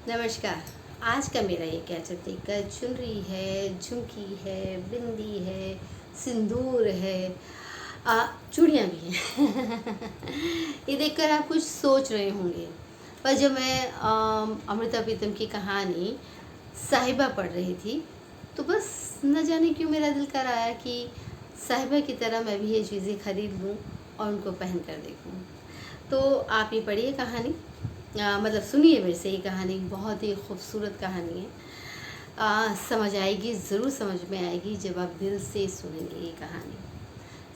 नमस्कार। आज का मेरा ये गैजेट देखकर चुनरी है, झुमकी है, बिंदी है, सिंदूर है, चूड़ियाँ भी हैं। ये देखकर आप कुछ सोच रहे होंगे। पर जब मैं अमृता प्रीतम की कहानी साहिबा पढ़ रही थी, तो बस न जाने क्यों मेरा दिल कर आया कि साहिबा की तरह मैं भी ये चीज़ें खरीद लूँ और उनको पहन कर देखूँ। तो आप ये पढ़िए कहानी, मतलब सुनिए मेरे से। ये कहानी बहुत ही खूबसूरत कहानी है। समझ आएगी, ज़रूर समझ में आएगी जब आप दिल से सुनेंगे ये कहानी।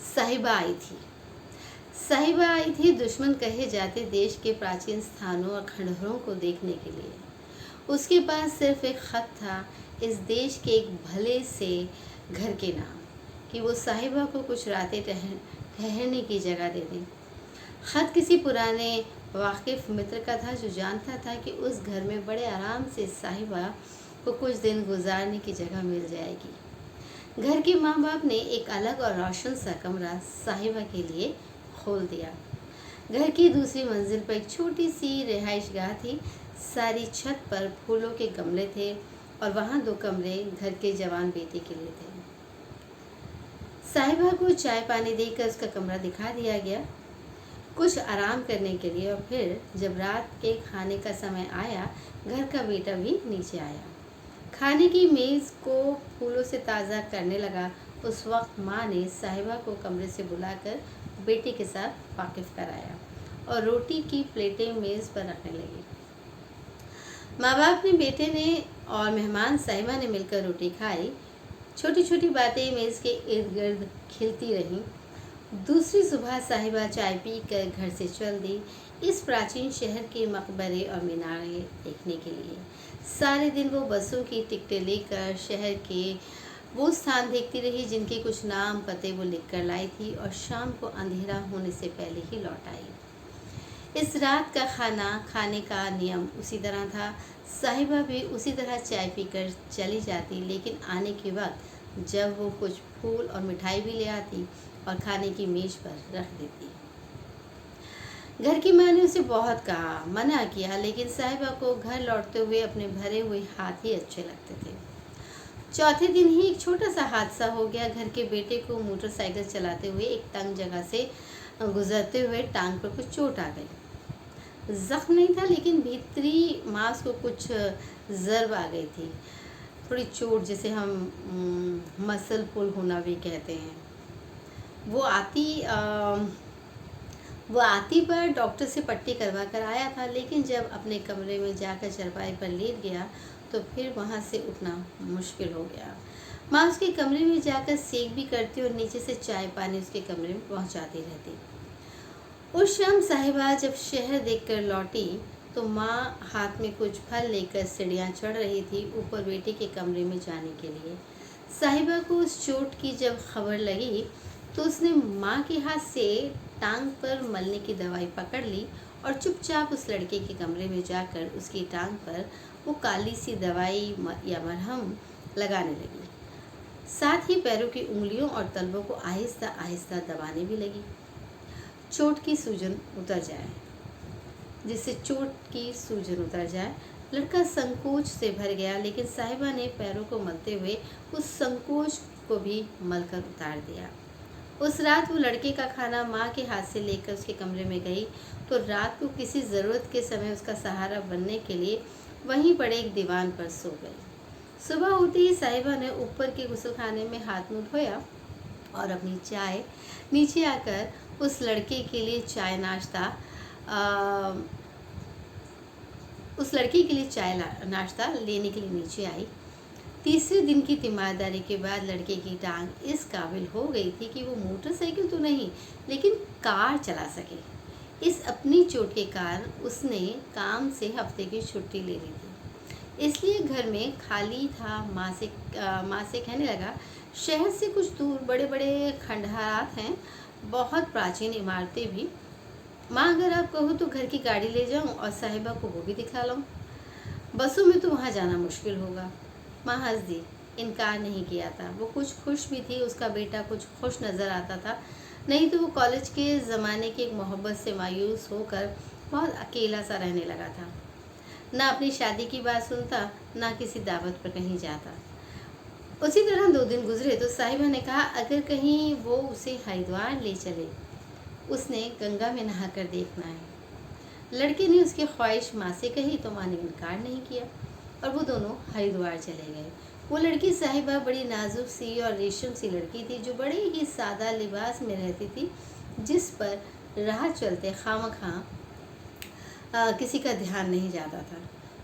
साहिबा आई थी। साहिबा आई थी दुश्मन कहे जाते देश के प्राचीन स्थानों और खंडहरों को देखने के लिए। उसके पास सिर्फ एक खत था, इस देश के एक भले से घर के नाम, कि वो साहिबा को कुछ रातें ठहरने की जगह दे दें। खत किसी पुराने वाकिफ मित्र का था, जो जानता था कि उस घर में बड़े आराम से साहिबा को कुछ दिन गुजारने की जगह मिल जाएगी। घर के माँ बाप ने एक अलग और रोशन सा कमरा साहिबा के लिए खोल दिया। घर की दूसरी मंजिल पर एक छोटी सी रिहाइशगाह थी। सारी छत पर फूलों के गमले थे और वहाँ 2 कमरे घर के जवान बेटे के लिए थे। साहिबा को चाय पानी देकर उसका कमरा दिखा दिया गया, कुछ आराम करने के लिए। और फिर जब रात के खाने का समय आया, घर का बेटा भी नीचे आया। खाने की मेज़ को फूलों से ताज़ा करने लगा। उस वक्त माँ ने साहिबा को कमरे से बुलाकर बेटे के साथ वाकिफ कराया और रोटी की प्लेटें मेज़ पर रखने लगी। माँ बाप ने, बेटे ने और मेहमान साहिबा ने मिलकर रोटी खाई। छोटी छोटी बातें मेज़ के इर्द गिर्द खिलती रहीं। दूसरी सुबह साहिबा चाय पी कर घर से चल दी, इस प्राचीन शहर के मकबरे और मीनारे देखने के लिए। सारे दिन वो बसों की टिकटें लेकर शहर के वो स्थान देखती रही जिनके कुछ नाम पते वो लिख कर लाई थी, और शाम को अंधेरा होने से पहले ही लौट आई। इस रात का खाना खाने का नियम उसी तरह था। साहिबा भी उसी तरह चाय पीकर चली जाती, लेकिन आने के वक्त जब वो कुछ फूल और मिठाई भी ले आती और खाने की मेज पर रख देती। घर की माँ ने उसे बहुत कहा, मना किया, लेकिन साहिबा को घर लौटते हुए अपने भरे हुए हाथ ही अच्छे लगते थे। चौथे दिन ही एक छोटा सा हादसा हो गया। घर के बेटे को मोटरसाइकिल चलाते हुए एक तंग जगह से गुजरते हुए टांग पर कुछ चोट आ गई। जख्म नहीं था, लेकिन भीतरी मांस को कुछ जर्ब आ गई थी। थोड़ी चोट, जिसे हम मसल पुल होना भी कहते हैं। वो आती पर डॉक्टर से पट्टी करवा कर आया था, लेकिन जब अपने कमरे में जाकर चारपाई पर लेट गया तो फिर वहाँ से उठना मुश्किल हो गया। माँ उसके कमरे में जाकर सेक भी करती और नीचे से चाय पानी उसके कमरे में पहुँचाती रहती। उस शाम साहिबा जब शहर देखकर लौटी तो माँ हाथ में कुछ फल लेकर सीढ़ियाँ चढ़ रही थी ऊपर बेटे के कमरे में जाने के लिए। साहिबा को उस चोट की जब खबर लगी तो उसने माँ के हाथ से टांग पर मलने की दवाई पकड़ ली और चुपचाप उस लड़के के कमरे में जाकर उसकी टांग पर वो काली सी दवाई या मरहम लगाने लगी। साथ ही पैरों की उंगलियों और तलवों को आहिस्ता आहिस्ता दबाने भी लगी, चोट की सूजन उतर जाए, जिससे चोट की सूजन उतर जाए। लड़का संकोच से भर गया, लेकिन साहिबा ने पैरों को मलते हुए उस संकोच को भी मलकर उतार दिया। उस रात वो लड़के का खाना माँ के हाथ से लेकर उसके कमरे में गई तो रात को किसी ज़रूरत के समय उसका सहारा बनने के लिए वहीं पड़े एक दीवान पर सो गई। सुबह होते ही साहिबा ने ऊपर के गुसलखाने में हाथ मुँह धोया और अपनी चाय नीचे आकर उस लड़के के लिए चाय नाश्ता लेने के लिए नीचे आई। तीसरे दिन की तीमारदारी के बाद लड़के की टांग इस काबिल हो गई थी कि वो मोटरसाइकिल तो नहीं, लेकिन कार चला सके। इस अपनी चोट के कारण उसने काम से हफ्ते की छुट्टी ले ली थी, इसलिए घर में खाली था। माँ से कहने लगा, शहर से कुछ दूर बड़े बड़े खंडहरात हैं, बहुत प्राचीन इमारतें भी। माँ, अगर आप कहो तो घर की गाड़ी ले जाऊँ और साहिबा को वो भी दिखा लाऊँ। बसों में तो वहाँ जाना मुश्किल होगा। माँ हंस दी, इनकार नहीं किया था। वो कुछ खुश भी थी, उसका बेटा कुछ खुश नज़र आता था, नहीं तो वो कॉलेज के ज़माने की एक मोहब्बत से मायूस होकर बहुत अकेला सा रहने लगा था। ना अपनी शादी की बात सुनता, ना किसी दावत पर कहीं जाता। उसी तरह 2 दिन गुजरे तो साहिबा ने कहा अगर कहीं वो उसे हरिद्वार ले चले, उसने गंगा में नहाकर देखना है। लड़के ने उसकी ख्वाहिश माँ से कही तो माँ ने इनकार नहीं किया और वो दोनों हरिद्वार चले गए। वो लड़की साहिबा बड़ी नाजुक सी और रेशम सी लड़की थी जो बड़े ही सादा लिबास में रहती थी, जिस पर राह चलते खामखा किसी का ध्यान नहीं जाता था।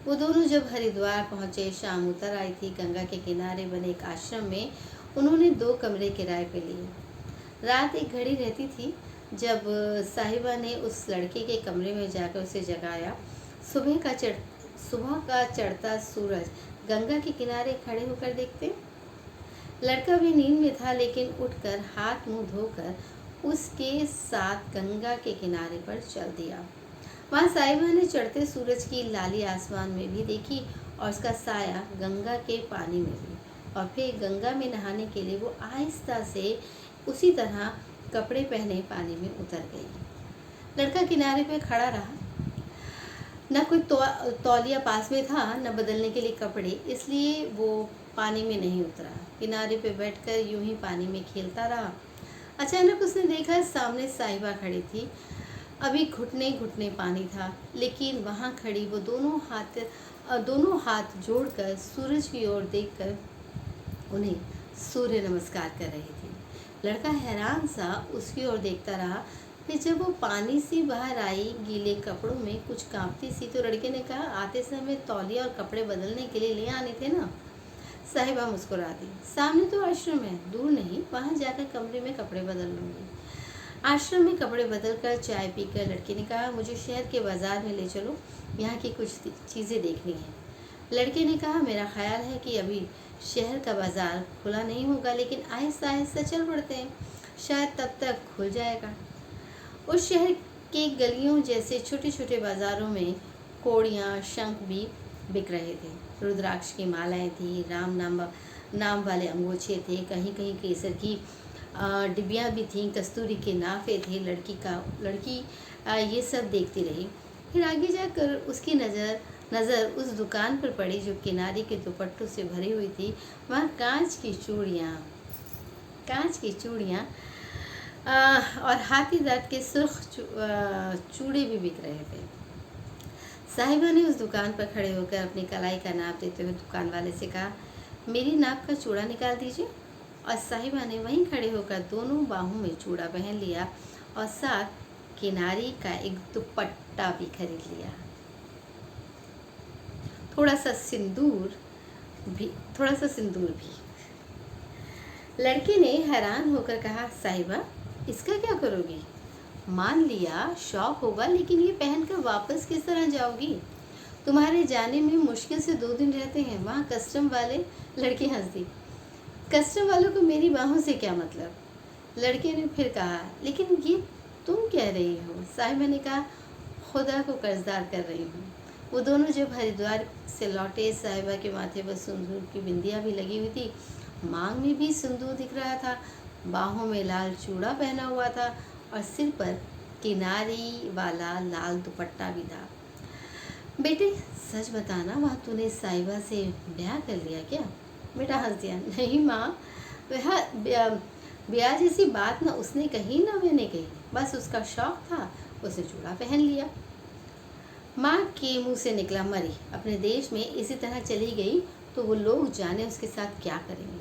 वो दोनों जब हरिद्वार पहुँचे, शाम उतर आई थी। गंगा के किनारे बने एक आश्रम में उन्होंने 2 कमरे किराए पे लिए। रात एक घड़ी रहती थी जब साहिबा ने उस लड़के के कमरे में जाकर उसे जगाया। सुबह का चढ़ता सूरज गंगा के किनारे खड़े होकर देखते। लड़का भी नींद में था, लेकिन उठकर हाथ मुंह धोकर उसके साथ गंगा के किनारे पर चल दिया। वहाँ साहिबा ने चढ़ते सूरज की लाली आसमान में भी देखी और उसका साया गंगा के पानी में भी। और फिर गंगा में नहाने के लिए वो आहिस्ता से उसी तरह कपड़े पहने पानी में उतर गई। लड़का किनारे पे खड़ा रहा। न कोई तौलिया पास में था, न बदलने के लिए कपड़े, इसलिए वो पानी में नहीं उतरा। किनारे पे बैठकर यूं ही पानी में खेलता रहा। अचानक उसने देखा सामने साहिबा खड़ी थी। अभी घुटने घुटने पानी था, लेकिन वहाँ खड़ी वो दोनों हाथ जोड़कर सूरज की ओर देखकर उन्हें सूर्य नमस्कार कर रही थी। लड़का हैरान सा उसकी ओर देखता रहा। फिर जब वो पानी से बाहर आई, गीले कपड़ों में कुछ कांपती सी, तो लड़के ने कहा आते समय तौलिया और कपड़े बदलने के लिए ले आने थे ना। साहिबा मुस्कुरा दी। सामने तो आश्रम है, दूर नहीं, वहाँ जाकर कमरे में कपड़े बदल लूँगी। आश्रम में कपड़े बदलकर चाय पीकर लड़के ने कहा मुझे शहर के बाजार में ले चलो, यहाँ की कुछ चीज़ें देखनी है। लड़के ने कहा मेरा ख्याल है कि अभी शहर का बाजार खुला नहीं होगा, लेकिन आहिस्ता आहिस्ता चल पड़ते हैं, शायद तब तक खुल जाएगा। उस शहर के गलियों जैसे छोटे छोटे बाजारों में कोड़ियाँ, शंख भी बिक रहे थे। रुद्राक्ष की मालाएं थी, राम नाम वाले अंगोछे थे, कहीं कहीं केसर की डिब्बियाँ भी थीं, कस्तूरी के नाफे थे। लड़की ये सब देखती रही। फिर आगे जाकर उसकी नज़र उस दुकान पर पड़ी जो किनारे के दुपट्टों से भरी हुई थी। वहाँ कांच की चूड़ियाँ और हाथी दांत के सुर्ख चूड़े भी बिक रहे थे। साहिबा ने उस दुकान पर खड़े होकर अपनी कलाई का नाप देते हुए दुकान वाले से कहा मेरी नाप का चूड़ा निकाल दीजिए। और साहिबा ने वहीं खड़े होकर दोनों बाहों में चूड़ा पहन लिया और साथ किनारी का एक दुपट्टा भी खरीद लिया। थोड़ा सा सिंदूर भी। लड़के ने हैरान होकर कहा साहिबा इसका क्या करोगी? मान लिया शौक होगा, लेकिन ये पहनकर वापस किस तरह जाओगी? तुम्हारे जाने में मुश्किल से 2 दिन रहते हैं। वहाँ कस्टम वाले। लड़की हंस दी। कस्टम वालों को मेरी बाहों से क्या मतलब? लड़के ने फिर कहा लेकिन ये तुम कह रही हो। साहिबा ने कहा खुदा को कर्जदार कर रही हूँ। वो दोनों जब हरिद्वार से लौटे, साहिबा के माथे पर सिंदूर की बिंदियाँ भी लगी हुई थी, मांग में भी सिंदूर दिख रहा था, बाहों में लाल चूड़ा पहना हुआ था और सिर पर किनारी वाला लाल दुपट्टा भी था। बेटे सच बताना, वहाँ तूने साहिबा से ब्याह कर लिया क्या? बेटा हंस दिया। नहीं माँ, ब्याह जैसी बात ना उसने कही ना मैंने कही, बस उसका शौक था, उसे चूड़ा पहन लिया। माँ के मुंह से निकला मरी, अपने देश में इसी तरह चली गई तो वो लोग जाने उसके साथ क्या करेंगे।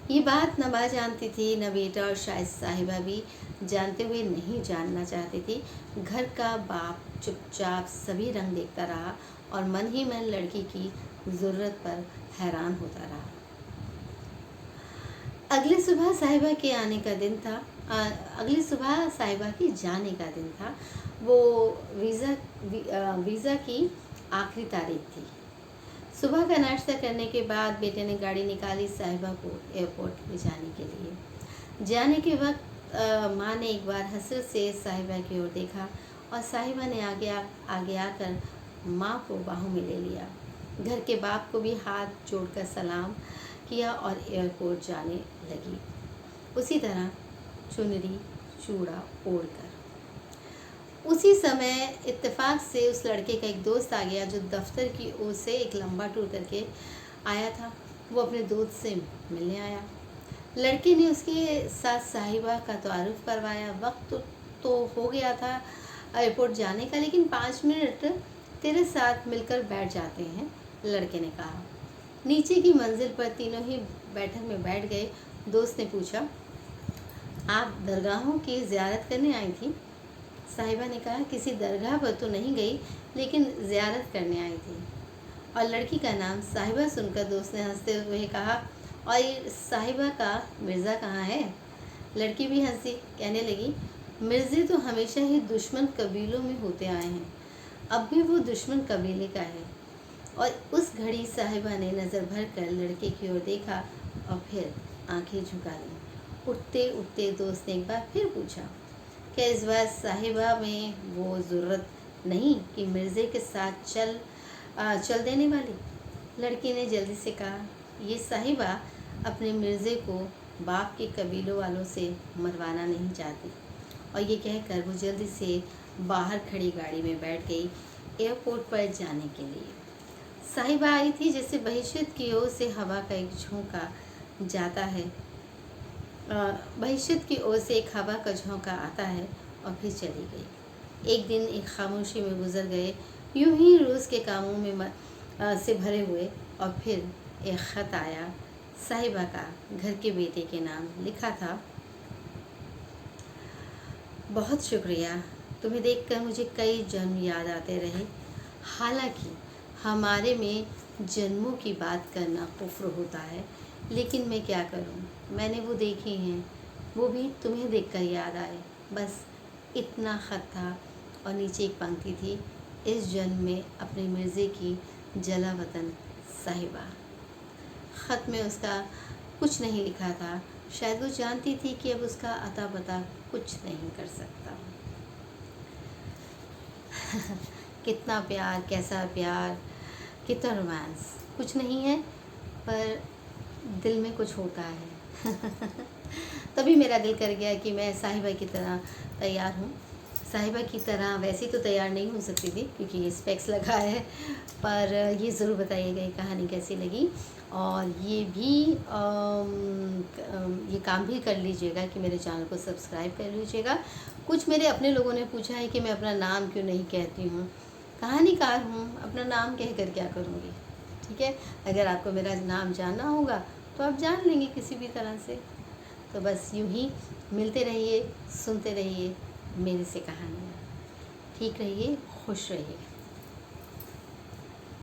ये बात न माँ जानती थी, न बेटा, और शायद साहिबा भी जानते हुए नहीं जानना चाहती थी। घर का बाप चुपचाप सभी रंग देखता रहा और मन ही मन लड़की की ज़रूरत पर हैरान होता रहा। अगली सुबह साहिबा के आने का दिन था। अगली सुबह साहिबा के जाने का दिन था। वो वीज़ा की आखिरी तारीख थी। सुबह का नाश्ता करने के बाद बेटे ने गाड़ी निकाली साहिबा को एयरपोर्ट ले जाने के लिए। जाने के वक्त माँ ने एक बार हसरत से साहिबा की ओर देखा और साहिबा ने आगे आकर माँ को बाहों में ले लिया। घर के बाप को भी हाथ जोड़कर सलाम किया और एयरपोर्ट जाने लगी, उसी तरह चुनरी चूड़ा ओढ़कर। उसी समय इत्तेफाक से उस लड़के का एक दोस्त आ गया जो दफ्तर की ओर से एक लंबा टूर करके आया था। वो अपने दोस्त से मिलने आया। लड़के ने उसके साथ साहिबा का तारुफ करवाया। वक्त तो हो गया था एयरपोर्ट जाने का, लेकिन 5 मिनट तेरे साथ मिलकर बैठ जाते हैं, लड़के ने कहा। नीचे की मंजिल पर तीनों ही बैठक में बैठ गए। दोस्त ने पूछा, आप दरगाहों की ज़ियारत करने आई थी? साहिबा ने कहा, किसी दरगाह पर तो नहीं गई, लेकिन ज़ियारत करने आई थी। और लड़की का नाम साहिबा सुनकर दोस्त ने हंसते हुए कहा, और ये साहिबा का मिर्ज़ा कहाँ है? लड़की भी हंसी, कहने लगी, मिर्ज़े तो हमेशा ही दुश्मन कबीलों में होते आए हैं, अब भी वो दुश्मन कबीले का है। और उस घड़ी साहिबा ने नज़र भर कर लड़के की ओर देखा और फिर आंखें झुका लीं। उठते उठते दोस्त ने एक बार फिर पूछा, क्या इस बार साहिबा में वो ज़रूरत नहीं कि मिर्ज़े के साथ चल देने वाली? लड़की ने जल्दी से कहा, ये साहिबा अपने मिर्ज़े को बाप के कबीलों वालों से मरवाना नहीं चाहती। और ये कहकर वो जल्दी से बाहर खड़ी गाड़ी में बैठ गई एयरपोर्ट पर जाने के लिए। साहिबा आई थी जैसे बहिश्त की ओर से हवा का एक झोंका जाता है, बहिश्त की ओर से एक हवा का झोंका आता है और फिर चली गई। एक दिन एक खामोशी में गुजर गए, यूं ही रोज़ के कामों में से भरे हुए। और फिर एक ख़त आया, साहिबा का, घर के बेटे के नाम लिखा था, बहुत शुक्रिया, तुम्हें देखकर मुझे कई जन्म याद आते रहे। हालांकि हमारे में जन्मों की बात करना कुफ्र होता है, लेकिन मैं क्या करूं, मैंने वो देखे हैं, वो भी तुम्हें देखकर याद आए। बस इतना ख़त था। और नीचे एक पंक्ति थी, इस जन्म में अपने मिर्ज़े की जला वतन साहिबा। ख़त में उसका कुछ नहीं लिखा था। शायद वो जानती थी कि अब उसका अता पता कुछ नहीं कर सकता। कितना प्यार, कैसा प्यार, कितना रोमांस, कुछ नहीं है पर दिल में कुछ होता है। तभी मेरा दिल कर गया कि मैं साहिबा की तरह तैयार हूँ। साहिबा की तरह वैसे तो तैयार नहीं हो सकती थी क्योंकि ये स्पेक्स लगा है, पर ये ज़रूर बताइएगा ये कहानी कैसी लगी। और ये भी ये काम भी कर लीजिएगा कि मेरे चैनल को सब्सक्राइब कर लीजिएगा। कुछ मेरे अपने लोगों ने पूछा है कि मैं अपना नाम क्यों नहीं कहती हूँ, कहानीकार हूँ, अपना नाम कहकर क्या करूँगी। ठीक है, अगर आपको मेरा नाम जानना होगा तो आप जान लेंगे किसी भी तरह से। तो बस यूं ही मिलते रहिए, सुनते रहिए मेरे से कहानियाँ। ठीक रहिए, खुश रहिए।